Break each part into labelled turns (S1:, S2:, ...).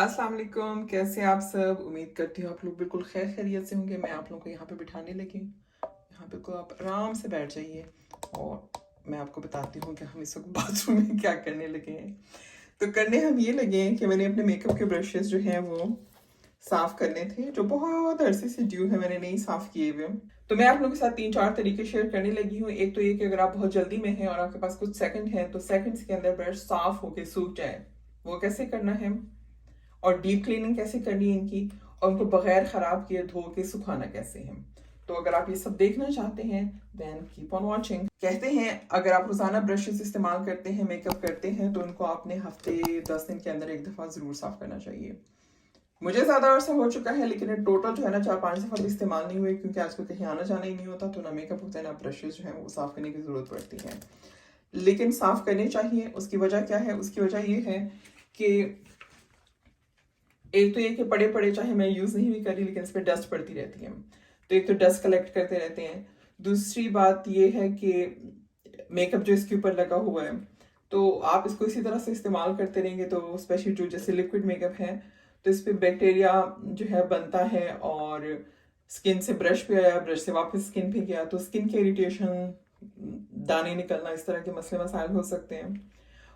S1: अस्सलाम वालेकुम, कैसे आप सब? उम्मीद करती हूँ आप लोग बिल्कुल खैर खैरियत से होंगे। मैं आप लोगों को यहाँ पे बिठाने लगी हूँ। यहाँ पे को आप आराम से बैठ जाइए और मैं आपको बताती हूँ कि हम इस वक्त बाथरूम में क्या करने लगे हैं। तो करने हम ये लगे हैं कि मैंने अपने मेकअप के ब्रशेस जो हैं वो साफ करने थे, जो बहुत अरसे से ड्यू है, मैंने नहीं साफ किए हुए। तो मैं आप लोगों के साथ 3-4 तरीके शेयर करने लगी हूँ। एक तो ये कि अगर आप बहुत जल्दी में हैं और आपके पास कुछ सेकंड है तो सेकंड्स के अंदर ब्रश साफ होके सूख जाए, वो कैसे करना है, और डीप क्लीनिंग कैसे करनी है इनकी, और उनको बगैर ख़राब किए धो के सुखाना कैसे है। तो अगर आप ये सब देखना चाहते हैं देन कीप ऑन वॉचिंग। कहते हैं अगर आप रोज़ाना ब्रशेस इस्तेमाल करते हैं, मेकअप करते हैं, तो उनको आपने हफ्ते 10 दिन के अंदर एक दफ़ा ज़रूर साफ़ करना चाहिए। मुझे ज़्यादा अर्सा हो चुका है, लेकिन टोटल जो है ना 4-5 दफ़ा भी इस्तेमाल नहीं हुए, क्योंकि आजकल कहीं आना जाना ही नहीं होता, तो ना मेकअप होता है ना ब्रशेस जो है वो साफ़ करने की ज़रूरत पड़ती है। लेकिन साफ़ करने चाहिए। उसकी वजह क्या है? उसकी वजह ये है कि एक तो ये कि पड़े पड़े चाहे मैं यूज़ नहीं भी करी, लेकिन इस पर डस्ट पड़ती रहती है, तो एक तो डस्ट कलेक्ट करते रहते हैं। दूसरी बात ये है कि मेकअप जो इसके ऊपर लगा हुआ है, तो आप इसको इसी तरह से इस्तेमाल करते रहेंगे, तो स्पेशली जो जैसे लिक्विड मेकअप है, तो इस पर बैक्टीरिया जो है बनता है, और स्किन से ब्रश पे आया, ब्रश से वापस स्किन पे गया, तो स्किन के इरिटेशन, दाने निकलना, इस तरह के मसले मसाइल हो सकते हैं।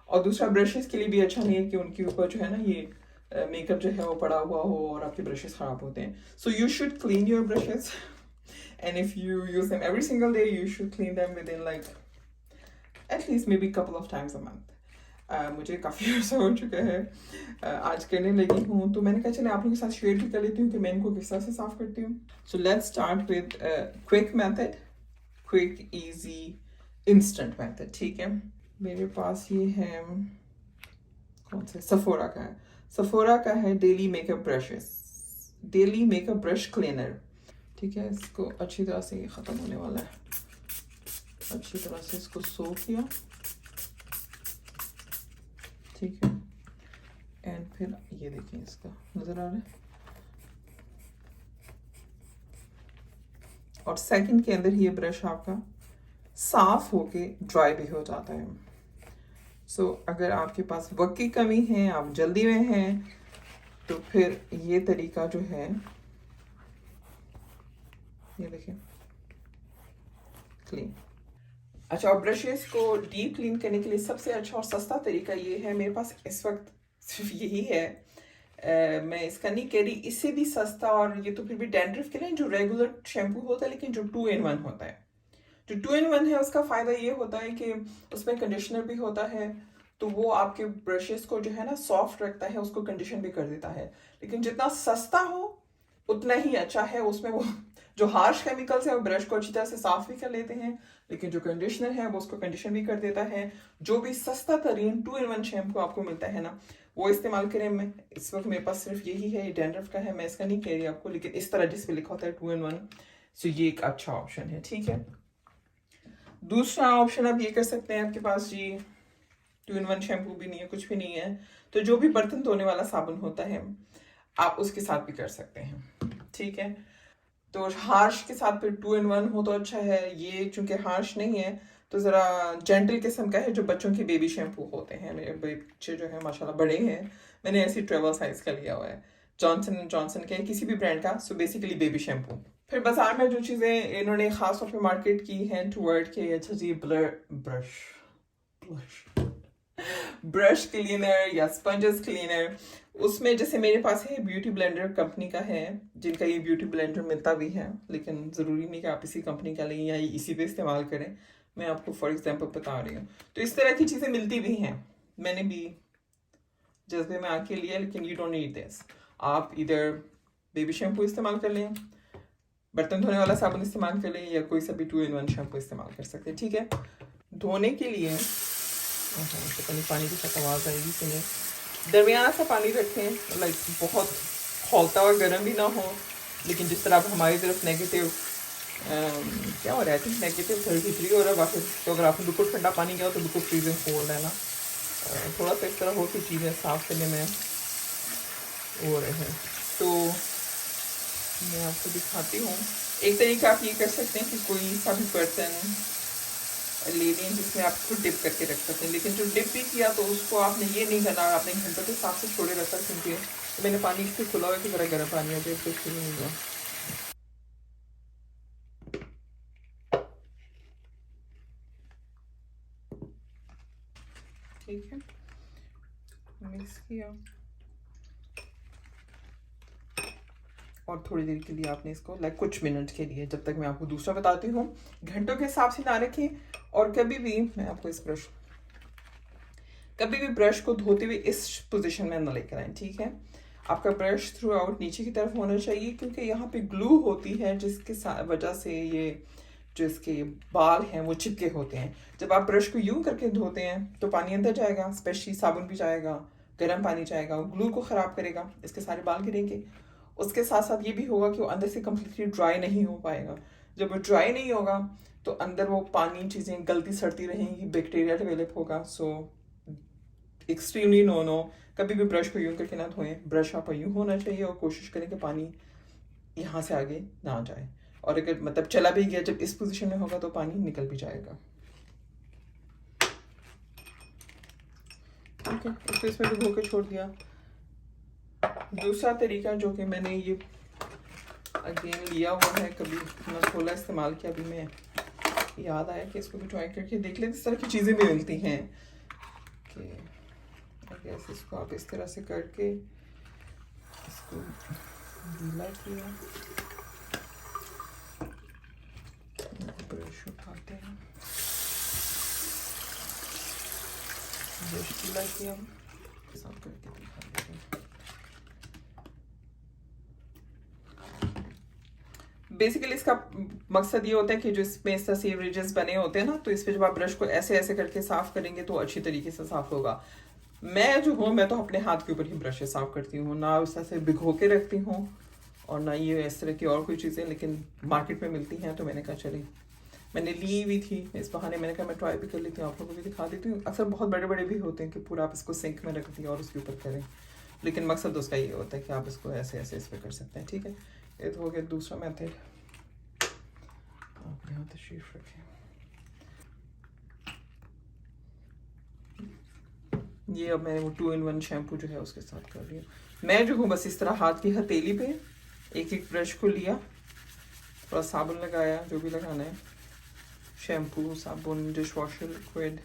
S1: और दूसरा, ब्रशेस के लिए भी अच्छा नहीं है कि उनके ऊपर जो है ना ये मेकअप जो है वो पड़ा हुआ हो और आपके ब्रशेस खराब होते हैं। So you should clean your brushes, and if you use them every single day you should clean them with in like at least may be couple of times a month. मुझे काफ़ी अर्सा हो चुका है, आज करने लगी हूँ, तो मैंने कहा चले आप लोगों के साथ शेयर भी कर लेती हूँ कि मैं इनको किस तरह से साफ करती हूँ। So let's start with quick method, quick easy instant method. ठीक है, मेरे पास ये है, कौन सा? सफोरा का है। सफोरा का है daily makeup brushes, daily makeup brush cleaner. ठीक है, इसको अच्छी तरह से, ये ख़त्म होने वाला है, अच्छी तरह से इसको सोख किया। ठीक है, एंड फिर ये देखिए, इसका नज़र आ रहा है, और सेकंड के अंदर ये ब्रश आपका साफ होके ड्राई भी हो जाता है। सो अगर आपके पास वक्त की कमी है, आप जल्दी में हैं, तो फिर ये तरीका जो है, ये देखिए, क्लीन। अच्छा, और ब्रशेस को डीप क्लीन करने के लिए सबसे अच्छा और सस्ता तरीका ये है, मेरे पास इस वक्त सिर्फ यही है। मैं इसका नहीं कह रही, इससे भी सस्ता, और ये तो फिर भी डैंड्रफ के लिए जो रेगुलर शैम्पू होता है, लेकिन जो 2 in 1 होता है, जो 2 in 1 है, उसका फ़ायदा ये होता है कि उसमें कंडीशनर भी होता है, तो वो आपके ब्रशेस को जो है ना सॉफ्ट रखता है, उसको कंडीशन भी कर देता है। लेकिन जितना सस्ता हो उतना ही अच्छा है। उसमें वो जो हार्श केमिकल्स है वो ब्रश को अच्छी तरह से साफ भी कर लेते हैं, लेकिन जो कंडीशनर है वो उसको कंडीशन भी कर देता है। जो भी सस्ता तरीन 2 in 1 शैम्पू आपको मिलता है ना, वो इस्तेमाल करें। मैं इस वक्त मेरे पास सिर्फ यही है, ये डैंड्रफ का है, मैं इसका नहीं कह रही आपको, लेकिन इस तरह जिस पे लिखा होता है 2 in 1, सो ये एक अच्छा ऑप्शन है। ठीक है, दूसरा ऑप्शन आप ये कर सकते हैं, आपके पास जी 2 in 1 शैम्पू भी नहीं है, कुछ भी नहीं है, तो जो भी बर्तन धोने वाला साबुन होता है आप उसके साथ भी कर सकते हैं। ठीक है, तो हार्श के साथ फिर 2 in 1 हो तो अच्छा है। ये चूंकि हार्श नहीं है, तो ज़रा जेंटल किस्म का है, जो बच्चों के बेबी शैम्पू होते हैं। मेरे बच्चे जो है माशाल्लाह बड़े हैं, मैंने ऐसी ट्रेवल साइज का लिया हुआ है, जॉनसन एंड जॉनसन के, किसी भी ब्रांड का, सो बेसिकली बेबी शैम्पू। फिर बाजार में जो चीज़ें इन्होंने ख़ास तौर पे मार्केट की हैं टूवर्ड के, अच्छा जी, ब्रश ब्रश ब्रश क्लीनर या स्पंजेस क्लीनर, उसमें जैसे मेरे पास है ब्यूटी ब्लेंडर कंपनी का है, जिनका ये ब्यूटी ब्लेंडर मिलता भी है, लेकिन ज़रूरी नहीं कि आप इसी कंपनी का लें या इसी पे इस्तेमाल करें। मैं आपको फॉर एग्जांपल बता रही हूँ, तो इस तरह की चीज़ें मिलती भी हैं, मैंने भी जज्बे में आके लिया, लेकिन यू डोंट नीड दिस। आप इधर बेबी शैम्पू इस्तेमाल कर लें, बर्तन धोने वाला साबुन इस्तेमाल कर लें, या कोई सा भी 2 in 1 शैम्पू इस्तेमाल कर सकते हैं। ठीक है, धोने के लिए पानी की साथ आवाज़ आएगी कि नहीं, दरमियाना सा पानी रखें, लाइक बहुत खौलता हुआ गर्म भी ना हो, लेकिन जिस तरह अब हमारी तरफ नेगेटिव क्या हो रहा है, -33 हो रहा है बाकी, तो अगर आपने बिल्कुल ठंडा पानी किया तो बिल्कुल फ्रीजिंग कोल्ड है ना, थोड़ा सा इस तरह हो कि चीज़ें साफ़ करने में हो रहे हैं। तो मैं आपको दिखाती हूँ एक तरीका। आप ये कर सकते हैं कि कोई सा भी बर्तन ले लें जिसमें आप इसको डिप करके रख सकते हैं। लेकिन जो डिप भी किया तो उसको आपने ये नहीं करना, आपने घंटों के हिसाब से छोड़े रखा, क्योंकि तो मैंने पानी इससे खुला हुआ कि ज़रा गर्म पानी आ जाए तो इसके लिए नहीं हुआ। ठीक है, मिक्स किया और थोड़ी देर के लिए आपने इसको कुछ मिनट के लिए, जब तक मैं आपको दूसरा बताती हूँ, घंटों के हिसाब से ना रखें। और कभी भी मैं आपको कभी भी ब्रश को धोते हुए इस पोजीशन में ना लेकर आए, ठीक है। आपका ब्रश थ्रू आउट नीचे की तरफ होना चाहिए, क्योंकि यहाँ पे ग्लू होती है जिसके वजह से ये जो इसके बाल हैं वो चिपके होते हैं। जब आप ब्रश को यूं करके धोते हैं तो पानी अंदर जाएगा, स्पेशली साबुन भी जाएगा, गर्म पानी जाएगा, ग्लू को ख़राब करेगा, इसके सारे बाल गिरेंगे। उसके साथ साथ ये भी होगा कि वो अंदर से कम्प्लीटली ड्राई नहीं हो पाएगा। जब वो ड्राई नहीं होगा तो अंदर वो पानी चीज़ें गलती सड़ती रहेंगी, बैक्टीरिया डेवलप होगा। सो एक्सट्रीमली नो, कभी भी ब्रश को यूं करके ना धोएं। ब्रश आपका यूं होना चाहिए और कोशिश करें कि पानी यहाँ से आगे ना जाए। और अगर मतलब चला भी गया, जब इस पोजीशन में होगा तो पानी निकल भी जाएगा। ठीक है, इसको इसमें भी धो के छोड़ दिया। दूसरा तरीका जो कि मैंने ये अगेन लिया हुआ है, कभी ना खोला इस्तेमाल किया, अभी मैं याद आया कि इसको भी ट्राई करके देख लेते। इस तरह की चीज़ें भी मिलती हैं कि गैस इसको आप इस तरह से करके इसको गीला किया, ब्रश उठाते हैं, ब्रश गीला किया, साफ करके दिखा देते हैं। बेसिकली इसका मकसद ये होता है कि जो इसमें इस तरह से रिजेस बने होते हैं ना, तो इस पर जब आप ब्रश को ऐसे ऐसे करके साफ करेंगे तो अच्छी तरीके से साफ होगा। मैं जो हूँ, मैं तो अपने हाथ के ऊपर ही ब्रश से साफ करती हूँ, ना उस तरह से भिगो के रखती हूँ और ना ये इस तरह की और कोई चीज़ें, लेकिन मार्केट में मिलती हैं तो मैंने कहा चले, मैंने ली हुई थी इस बहाने, मैंने कहा मैं ट्राई भी कर लेती हूँ, आप लोगों को भी दिखा देती हूँ। अक्सर बहुत बड़े बड़े भी होते हैं कि पूरा आप इसको सिंक में रख दिया और उसके ऊपर करें, लेकिन मकसद उसका ये होता है कि आप इसको ऐसे ऐसे इस पर कर सकते हैं। ठीक है, ये तो हो गया दूसरा मेथड। आप यहाँ तशरीफ रखें। ये अब मैंने वो 2-in-1 शैम्पू जो है उसके साथ कर लिया। मैं जो हूँ बस इस तरह हाथ की हथेली पे एक एक ब्रश को लिया, थोड़ा साबुन लगाया, जो भी लगाना है, शैम्पू, साबुन, डिश वॉशर लिक्विड,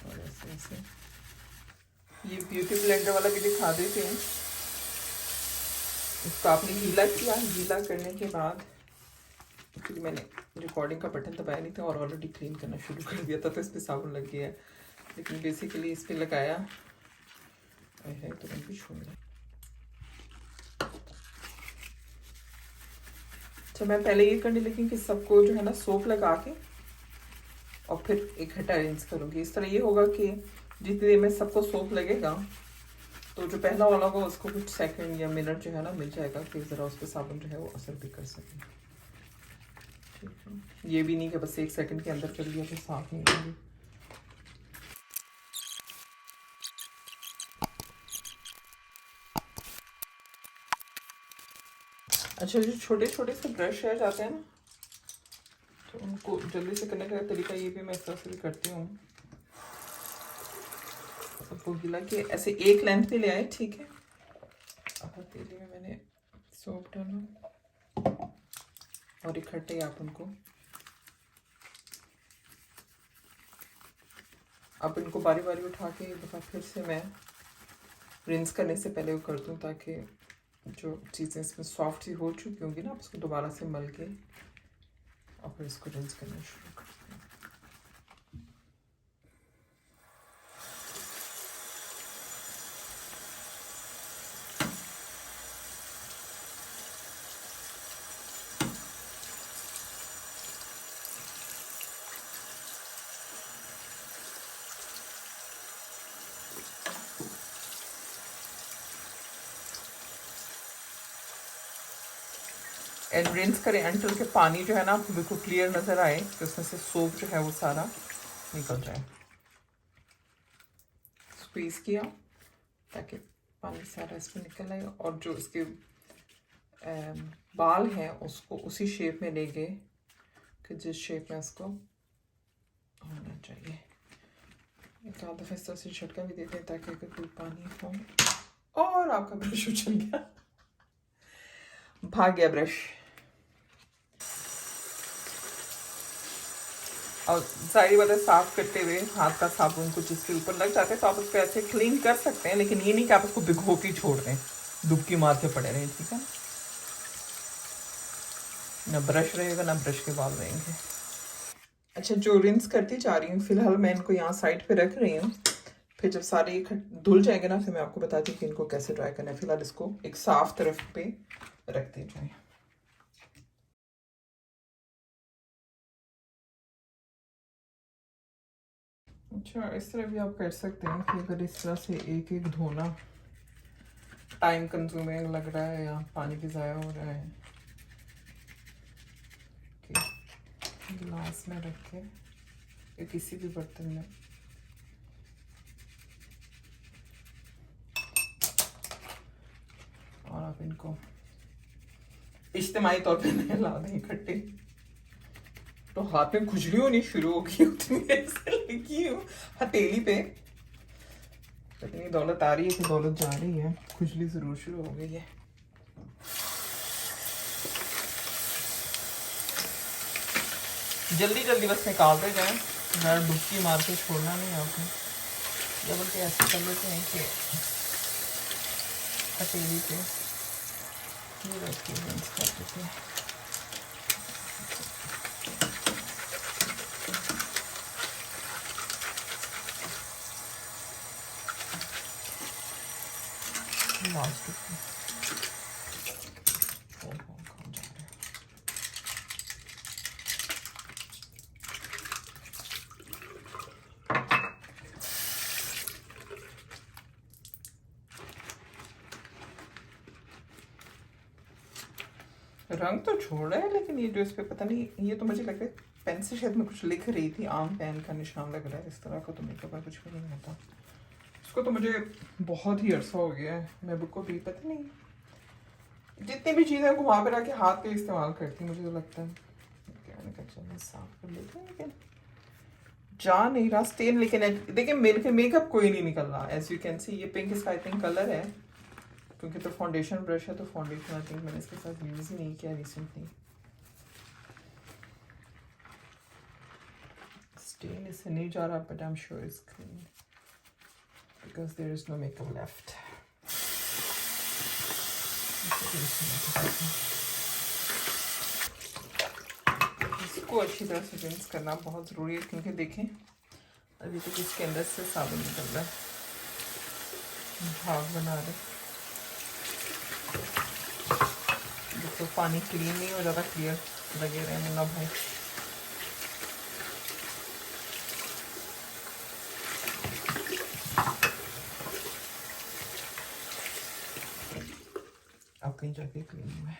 S1: और ऐसे ऐसे। ये ब्यूटी ब्लेंडर वाला भी दिखा देते हैं। इसको आपने गीला किया, गीला करने के बाद एक्चुअली मैंने रिकॉर्डिंग का बटन दबाया नहीं था और ऑलरेडी क्लीन करना शुरू कर दिया था, तो इस पर साबुन लग गया है, लेकिन बेसिकली इस पर लगाया है तो मैं भी छोड़ रहा। अच्छा, मैं पहले ये करने लगी कि सबको जो है ना सोप लगा के और फिर इकट्ठा रिंस करूँगी। इस तरह ये होगा कि जितनी देर में सबको सोप लगेगा तो जो पहला वाला होगा उसको कुछ सेकंड या मिनट जो है ना मिल जाएगा कि ज़रा उस पर साबुन जो है वो असर भी कर सके। ठीक है, ये भी नहीं कि बस 1 सेकंड के अंदर कर लिया तो साफ नहीं होगी। अच्छा, जो छोटे छोटे से ब्रश रह जाते हैं ना, तो उनको जल्दी से करने का तरीका ये भी मैं इस तरह से भी करती हूँ। सबको गीला कि ऐसे एक लेंथ पे ले आए, ठीक है। अब हथेली में मैंने सोप डाला और इकट्ठे आप उनको, अब इनको बारी बारी उठा के एक दफ़ा फिर से मैं रिंस करने से पहले वो कर दूँ, ताकि जो चीज़ें इसमें सॉफ्ट सी हो चुकी होंगी ना, आप इसको दोबारा से मल के और फिर इसको रिंस करना शुरू कर दें। एंड रिंस करें अंटिल के पानी जो है ना आपको बिल्कुल क्लियर नज़र आए, कि उसमें से सोप जो है वो सारा निकल जाए। स्क्वीज किया ताकि पानी सारा इसमें निकल आए, और जो इसके बाल हैं उसको उसी शेप में ले गए फिर जिस शेप में इसको होना चाहिए। एक आध दफ़ा इस तरह से झटका भी देते हैं ताकि अगर कोई पानी हो। और आपका ब्रश उछल गया, भाग गया ब्रश। और सारी बातें साफ करते हुए हाथ का साबुन कुछ इसके ऊपर लग जाते हैं तो आप उसको ऐसे क्लीन कर सकते हैं, लेकिन ये नहीं कि आप उसको भिगो के छोड़ दें, डुबकी मार के पड़े रहें, ठीक है। ना ब्रश रहेगा ना ब्रश के बाल रहेंगे। अच्छा, जो रिंस करती जा रही हूँ फिलहाल मैं इनको यहाँ साइड पे रख रही हूँ, फिर जब सारे धुल जाएंगे ना फिर मैं आपको बताती हूँ कि इनको कैसे ड्राई करना है। फिलहाल इसको एक साफ तरफ पे रखते जाए। अच्छा, इस तरह भी आप कर सकते हैं कि अगर इस तरह से एक एक धोना टाइम कंज्यूमिंग लग रहा है या पानी भी ज़ाया हो रहा है, कि गिलास में रख के या किसी भी बर्तन में और आप इनको इज्तिमाई तौर पे नहला दें इकट्ठे, तो हाथ में खुजली होनी शुरू हो गई होती है, ऐसे लगी हूँ हथेली पे। इतनी दौलत आ रही है कि दौलत जा रही है, खुजली जरूर शुरू हो गई है। जल्दी जल्दी बस निकालते जाएं, ज़्यादा डुबकी मार के छोड़ना नहीं आपने। या बल्कि ऐसे कर लेते हैं कि हथेली पे ये रख के रिंस कर देते हैं। लास्ट रंग तो छोड़ रहा है, लेकिन ये जो इस पे पता नहीं, ये तो मुझे लग रहा है पेन से शायद मैं कुछ लिख रही थी, आम पेन का निशान लग रहा है। इस तरह का तो मेकअप कुछ भी नहीं होता। इसको तो मुझे बहुत ही अरसा हो गया है, मैं बुक को भी पता नहीं जितनी भी चीज़ें घुमा फिरा के हाथ पे इस्तेमाल करती, मुझे तो लगता है मैंने कहा चलो साफ कर लेते हैं, लेकिन जा नहीं रहा स्टेन। लेकिन देखिए मेरे मेकअप कोई नहीं निकल रहा। एज यू कैन सी ये पिंक इसका आई थिंक कलर है, क्योंकि तो फाउंडेशन ब्रश है तो फाउंडेशन आई थिंक मैंने इसके साथ यूज़ ही नहीं किया रिसेंटली। स्टेन इससे नहीं जा रहा, but I am sure it's clean because there is no makeup left. इसको अच्छी तरह से रिंस करना बहुत ज़रूरी है, क्योंकि देखें अभी तक इसके अंदर से साबुन निकल रहा है, भाग बना रहे। तो पानी क्लीन नहीं हो जाता, क्लियर लगे रहे मुन्ना भाई। अब कहीं जाके क्लीन हुआ है।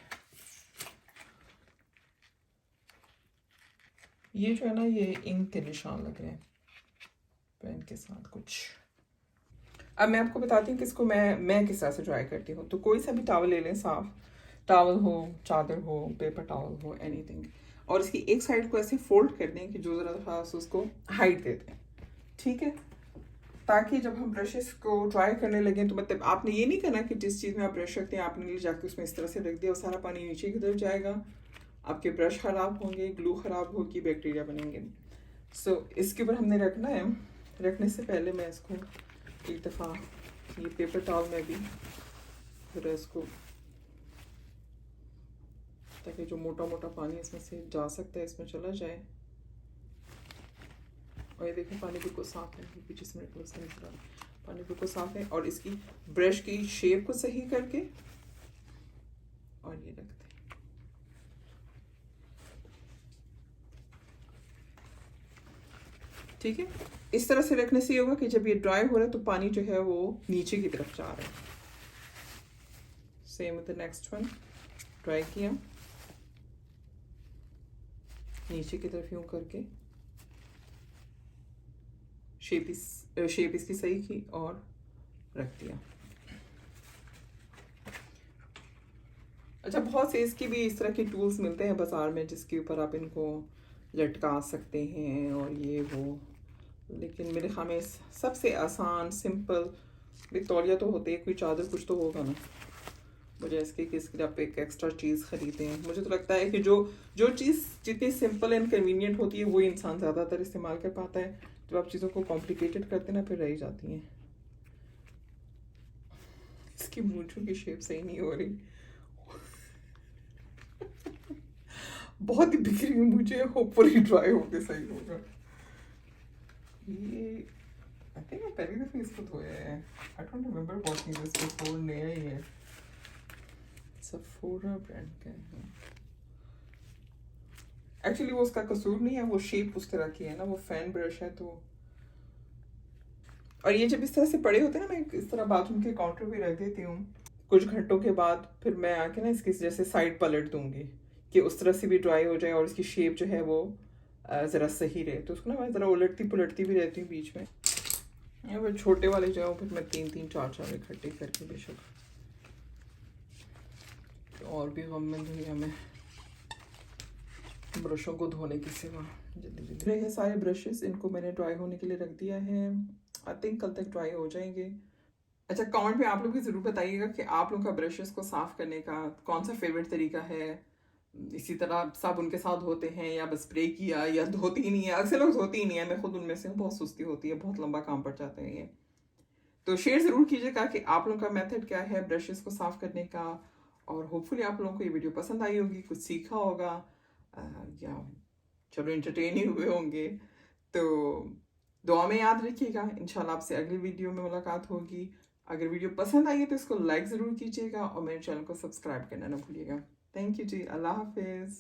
S1: ये जो है ना, ये इंक के निशान लग रहे हैं पेन के साथ कुछ। अब मैं आपको बताती हूँ कि इसको मैं किस तरह से ड्राई करती हूँ। तो कोई सा भी टॉवल ले लें, साफ टॉवल हो, चादर हो, पेपर टॉवल हो, एनीथिंग, और इसकी एक साइड को ऐसे फोल्ड कर दें कि जो ज़रा थोड़ा सा उसको हाइट दे दें, ठीक है, ताकि जब हम ब्रशेस को ड्राई करने लगे तो मतलब आपने ये नहीं करना कि जिस चीज़ में आप ब्रश रखते हैं आपने ले जाके उसमें इस तरह से रख दिया, वो सारा पानी नीचे की तरफ जाएगा, आपके ब्रश ख़राब होंगे, ग्लू ख़राब होगी, बैक्टीरिया बनेंगे। सो इसके ऊपर हमने रखना है। रखने से पहले मैं इसको एक दफ़ा ये पेपर टॉवल में भी फिर इसको, ताकि जो मोटा मोटा पानी इसमें से जा सकता है इसमें चला जाए। और ये देखिए पानी बिल्कुल साफ है, क्योंकि 25 मिनट में उसका निकला पानी बिल्कुल साफ है। और इसकी ब्रश की शेप को सही करके और ये रखते हैं, ठीक है। इस तरह से रखने से ये होगा कि जब ये ड्राई हो रहा है तो पानी जो है वो नीचे की तरफ जा रहा है। Same with the next one, dry किया, नीचे की तरफ यूं करके शेप इसकी सही की और रख दिया। अच्छा, बहुत से इसकी भी इस तरह के टूल्स मिलते हैं बाजार में जिसके ऊपर आप इनको लटका सकते हैं और ये वो, लेकिन मेरे ख्याल में सबसे आसान सिंपल एक तौलिया तो होते हैं, कोई चादर कुछ तो होगा ना, मुझे इसके कि इसके लिए आप एक एक्स्ट्रा चीज़ ख़रीदें। मुझे तो लगता है कि जो चीज़ जितनी सिंपल एंड कन्वीनियंट होती है वो इंसान ज़्यादातर इस्तेमाल कर पाता है। जब आप चीज़ों को कॉम्प्लिकेटेड करते हैं ना, फिर रह जाती हैं। इसकी मूंछों की शेप सही नहीं हो रही, बहुत ही बिखरी हुई मुझे, होपफुली ड्राई होके सही होगा। ये आई थिंक मैं पहली दफ़े इसको धोया है, I don't remember washing this before, नया ही है, सफोरा ब्रांड का है। एक्चुअली वो उसका कसूर नहीं है, वो शेप उस तरह की है ना, वो फैन ब्रश है तो। और ये जब इस तरह से पड़े होते हैं ना, मैं इस तरह बाथरूम के काउंटर पे रख देती हूँ, कुछ घंटों के बाद फिर मैं आके ना इसकी जैसे साइड पलट दूंगी कि उस तरह से भी ड्राई हो जाए और इसकी शेप जो है वो ज़रा सही रहे। तो उसको ना मैं ज़रा उलटती पुलटती भी रहती हूँ बीच में। फिर छोटे वाले जो है फिर मैं 3-3 4-4 इकट्ठे करके बेशक, तो और भी गम में दुनिया में ब्रशों को धोने की सिवा जल्दी जल्दी रहे सारे ब्रशेस। इनको मैंने ड्राई होने के लिए रख दिया है, आई थिंक कल तक ड्राई हो जाएंगे। अच्छा, कमेंट में आप लोग भी ज़रूर बताइएगा कि आप लोगों का ब्रशेस को साफ़ करने का कौन सा फेवरेट तरीका है। इसी तरह साबुन के साथ धोते हैं या बस स्प्रे किया, या धोती ही नहीं है। अक्सर लोग धोती ही नहीं है, मैं खुद उनमें से हूँ, बहुत सुस्ती होती है, बहुत लंबा काम पड़ जाता है ये। तो शेयर ज़रूर कीजिएगा कि आप लोगों का मेथड क्या है ब्रशेस को साफ़ करने का, और होपफुली आप लोगों को ये वीडियो पसंद आई होगी, कुछ सीखा होगा, या चलो एंटरटेन ही हुए होंगे। तो दुआ में याद रखिएगा, इंशाल्लाह आपसे अगली वीडियो में मुलाकात होगी। अगर वीडियो पसंद आई है तो इसको लाइक ज़रूर कीजिएगा और मेरे चैनल को सब्सक्राइब करना ना भूलिएगा। थैंक यू जी, अल्लाह हाफिज़।